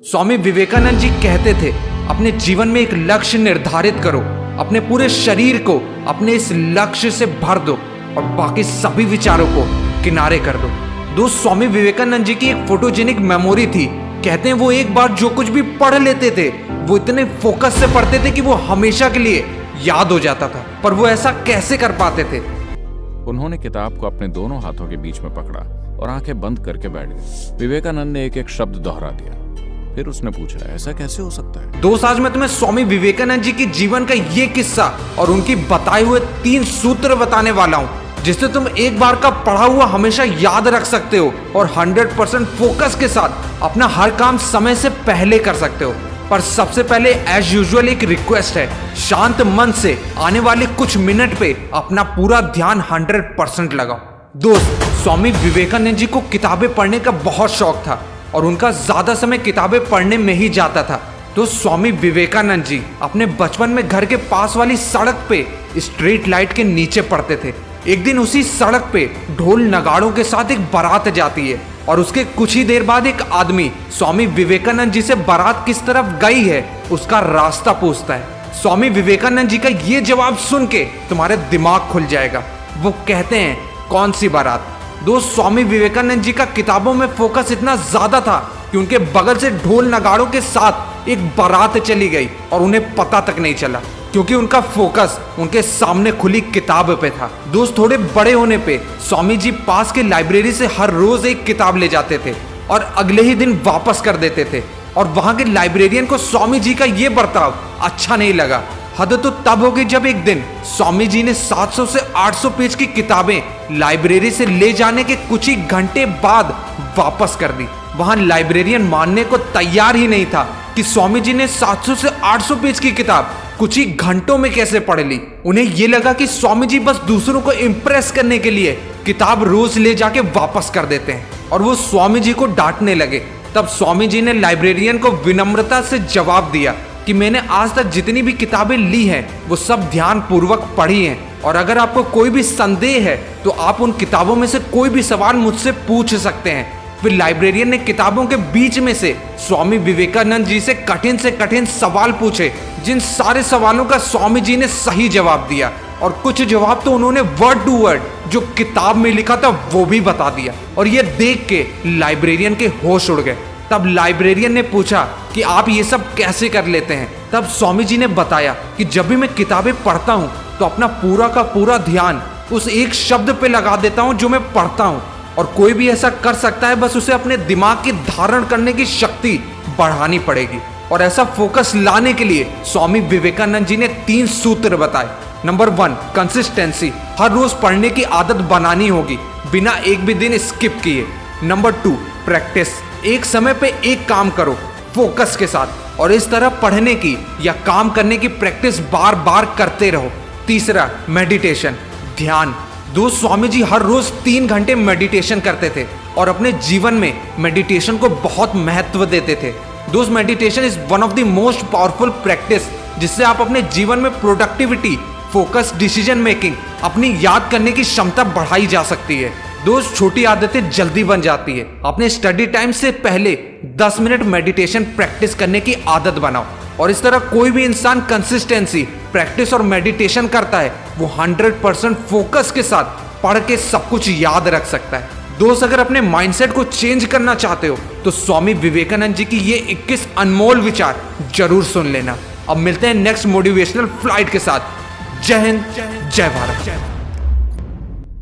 स्वामी विवेकानंद जी कहते थे, अपने जीवन में एक लक्ष्य निर्धारित करो, अपने पूरे शरीर को अपने इस लक्ष्य से भर दो और बाकी सभी विचारों को किनारे कर दो। दोस्त, स्वामी विवेकानंद जी की एक फोटोजेनिक मेमोरी थी। कहते हैं वो एक बार जो कुछ भी पढ़ लेते थे वो इतने फोकस से पढ़ते थे कि वो हमेशा के लिए याद हो जाता था। पर वो ऐसा कैसे कर पाते थे? उन्होंने किताब को अपने दोनों हाथों के बीच में पकड़ा और आंखें बंद करके बैठ गए। विवेकानंद ने एक एक शब्द दोहरा दिया। फिर उसने पूछा, ऐसा कैसे हो सकता है? दोस्त, आज मैं तुम्हें स्वामी विवेकानंद जी के जीवन का ये किस्सा और उनकी बताए हुए 3 सूत्र बताने वाला हूँ, जिससे तुम एक बार का पढ़ा हुआ हमेशा याद रख सकते हो और 100% फोकस के साथ अपना हर काम समय से पहले कर सकते हो। पर सबसे पहले एज यूजुअल एक रिक्वेस्ट है, शांत मन से आने वाले कुछ मिनट पे अपना पूरा ध्यान 100% लगाओ। दोस्त, स्वामी विवेकानंद जी को किताबें पढ़ने का बहुत शौक था और उनका ज्यादा समय किताबें पढ़ने में ही जाता था। तो स्वामी विवेकानंद जी अपने बचपन में घर के पास वाली सड़क पे स्ट्रीट लाइट के नीचे पढ़ते थे। एक दिन उसी सड़क पे ढोल नगाड़ों के साथ एक बारात जाती है और उसके कुछ ही देर बाद एक आदमी स्वामी विवेकानंद जी से बारात किस तरफ गई है उसका रास्ता पूछता है। स्वामी विवेकानंद जी का ये जवाब सुन के तुम्हारे दिमाग खुल जाएगा। वो कहते हैं, कौन सी बारात? दोस्त, स्वामी विवेकानंद जी का किताबों में फोकस इतना ज्यादा था कि उनके बगल से ढोल नगाड़ों के साथ एक बारात चली गई और उन्हें पता तक नहीं चला, क्योंकि उनका फोकस उनके सामने खुली किताब पे था। दोस्त, थोड़े बड़े होने पे स्वामी जी पास के लाइब्रेरी से हर रोज एक किताब ले जाते थे और अगले ही दिन वापस कर देते थे। और वहां के लाइब्रेरियन को स्वामी जी का ये बर्ताव अच्छा नहीं लगा। हद तो तब हो गई जब एक दिन स्वामी जी ने 700 से 800 पेज की किताबें लाइब्रेरी से ले जाने के कुछ ही घंटे बाद वापस कर दी। वहां लाइब्रेरियन मानने को तैयार ही नहीं था कि स्वामी जी ने 700 से 800 पेज की किताब कुछ ही घंटों में कैसे पढ़ ली। उन्हें यह लगा कि स्वामी जी बस दूसरों को इम्प्रेस करने के लिए किताब रोज ले जाके वापस कर देते हैं और वो स्वामी जी को डांटने लगे। तब स्वामी जी ने लाइब्रेरियन को विनम्रता से जवाब दिया कि मैंने आज तक जितनी भी किताबें ली हैं वो सब ध्यान पूर्वक पढ़ी हैं और अगर आपको कोई भी संदेह है तो आप उन किताबों में से कोई भी सवाल मुझसे पूछ सकते हैं। फिर लाइब्रेरियन ने किताबों के बीच में से स्वामी विवेकानंद जी से कठिन सवाल पूछे, जिन सारे सवालों का स्वामी जी ने सही जवाब दिया और कुछ जवाब तो उन्होंने वर्ड टू वर्ड जो किताब में लिखा था वो भी बता दिया। और ये देख के लाइब्रेरियन के होश उड़ गए। तब लाइब्रेरियन ने पूछा कि आप ये सब कैसे कर लेते हैं? तब स्वामी जी ने बताया कि जब भी मैं किताबें पढ़ता हूँ तो अपना पूरा का पूरा ध्यान उस एक शब्द पे लगा देता हूँ जो मैं पढ़ता हूँ, और कोई भी ऐसा कर सकता है, बस उसे अपने दिमाग की धारण करने की शक्ति बढ़ानी पड़ेगी। और ऐसा फोकस लाने के लिए स्वामी विवेकानंद जी ने 3 सूत्र बताए। नंबर 1, कंसिस्टेंसी, हर रोज पढ़ने की आदत बनानी होगी बिना एक भी दिन स्किप किए। नंबर 2, प्रैक्टिस, एक समय पे एक काम करो फोकस के साथ और इस तरह पढ़ने की या काम करने की प्रैक्टिस बार बार करते रहो। तीसरा, मेडिटेशन, ध्यान। दोस्त, स्वामी जी हर रोज 3 घंटे मेडिटेशन करते थे और अपने जीवन में मेडिटेशन को बहुत महत्व देते थे। दोस्त, meditation is one of the most powerful practice जिससे आप अपने जीवन में प्रोडक्टिविटी, फोकस, डिसीजन मेकिंग, अपनी याद करने की क्षमता बढ़ाई जा सकती है। दोस्त, छोटी आदतें जल्दी बन जाती है। अपने स्टडी टाइम से पहले 10 मिनट मेडिटेशन प्रैक्टिस करने की आदत बनाओ और इस तरह कोई भी इंसान कंसिस्टेंसी, प्रैक्टिस और मेडिटेशन करता है वो 100% फोकस के साथ पढ़ के सब कुछ याद रख सकता है। दोस्त, अगर अपने माइंडसेट को चेंज करना चाहते हो तो स्वामी विवेकानंद जी की ये 21 अनमोल विचार जरूर सुन लेना। अब मिलते हैं नेक्स्ट मोटिवेशनल फ्लाइट के साथ। जय हिंद, जय भारत।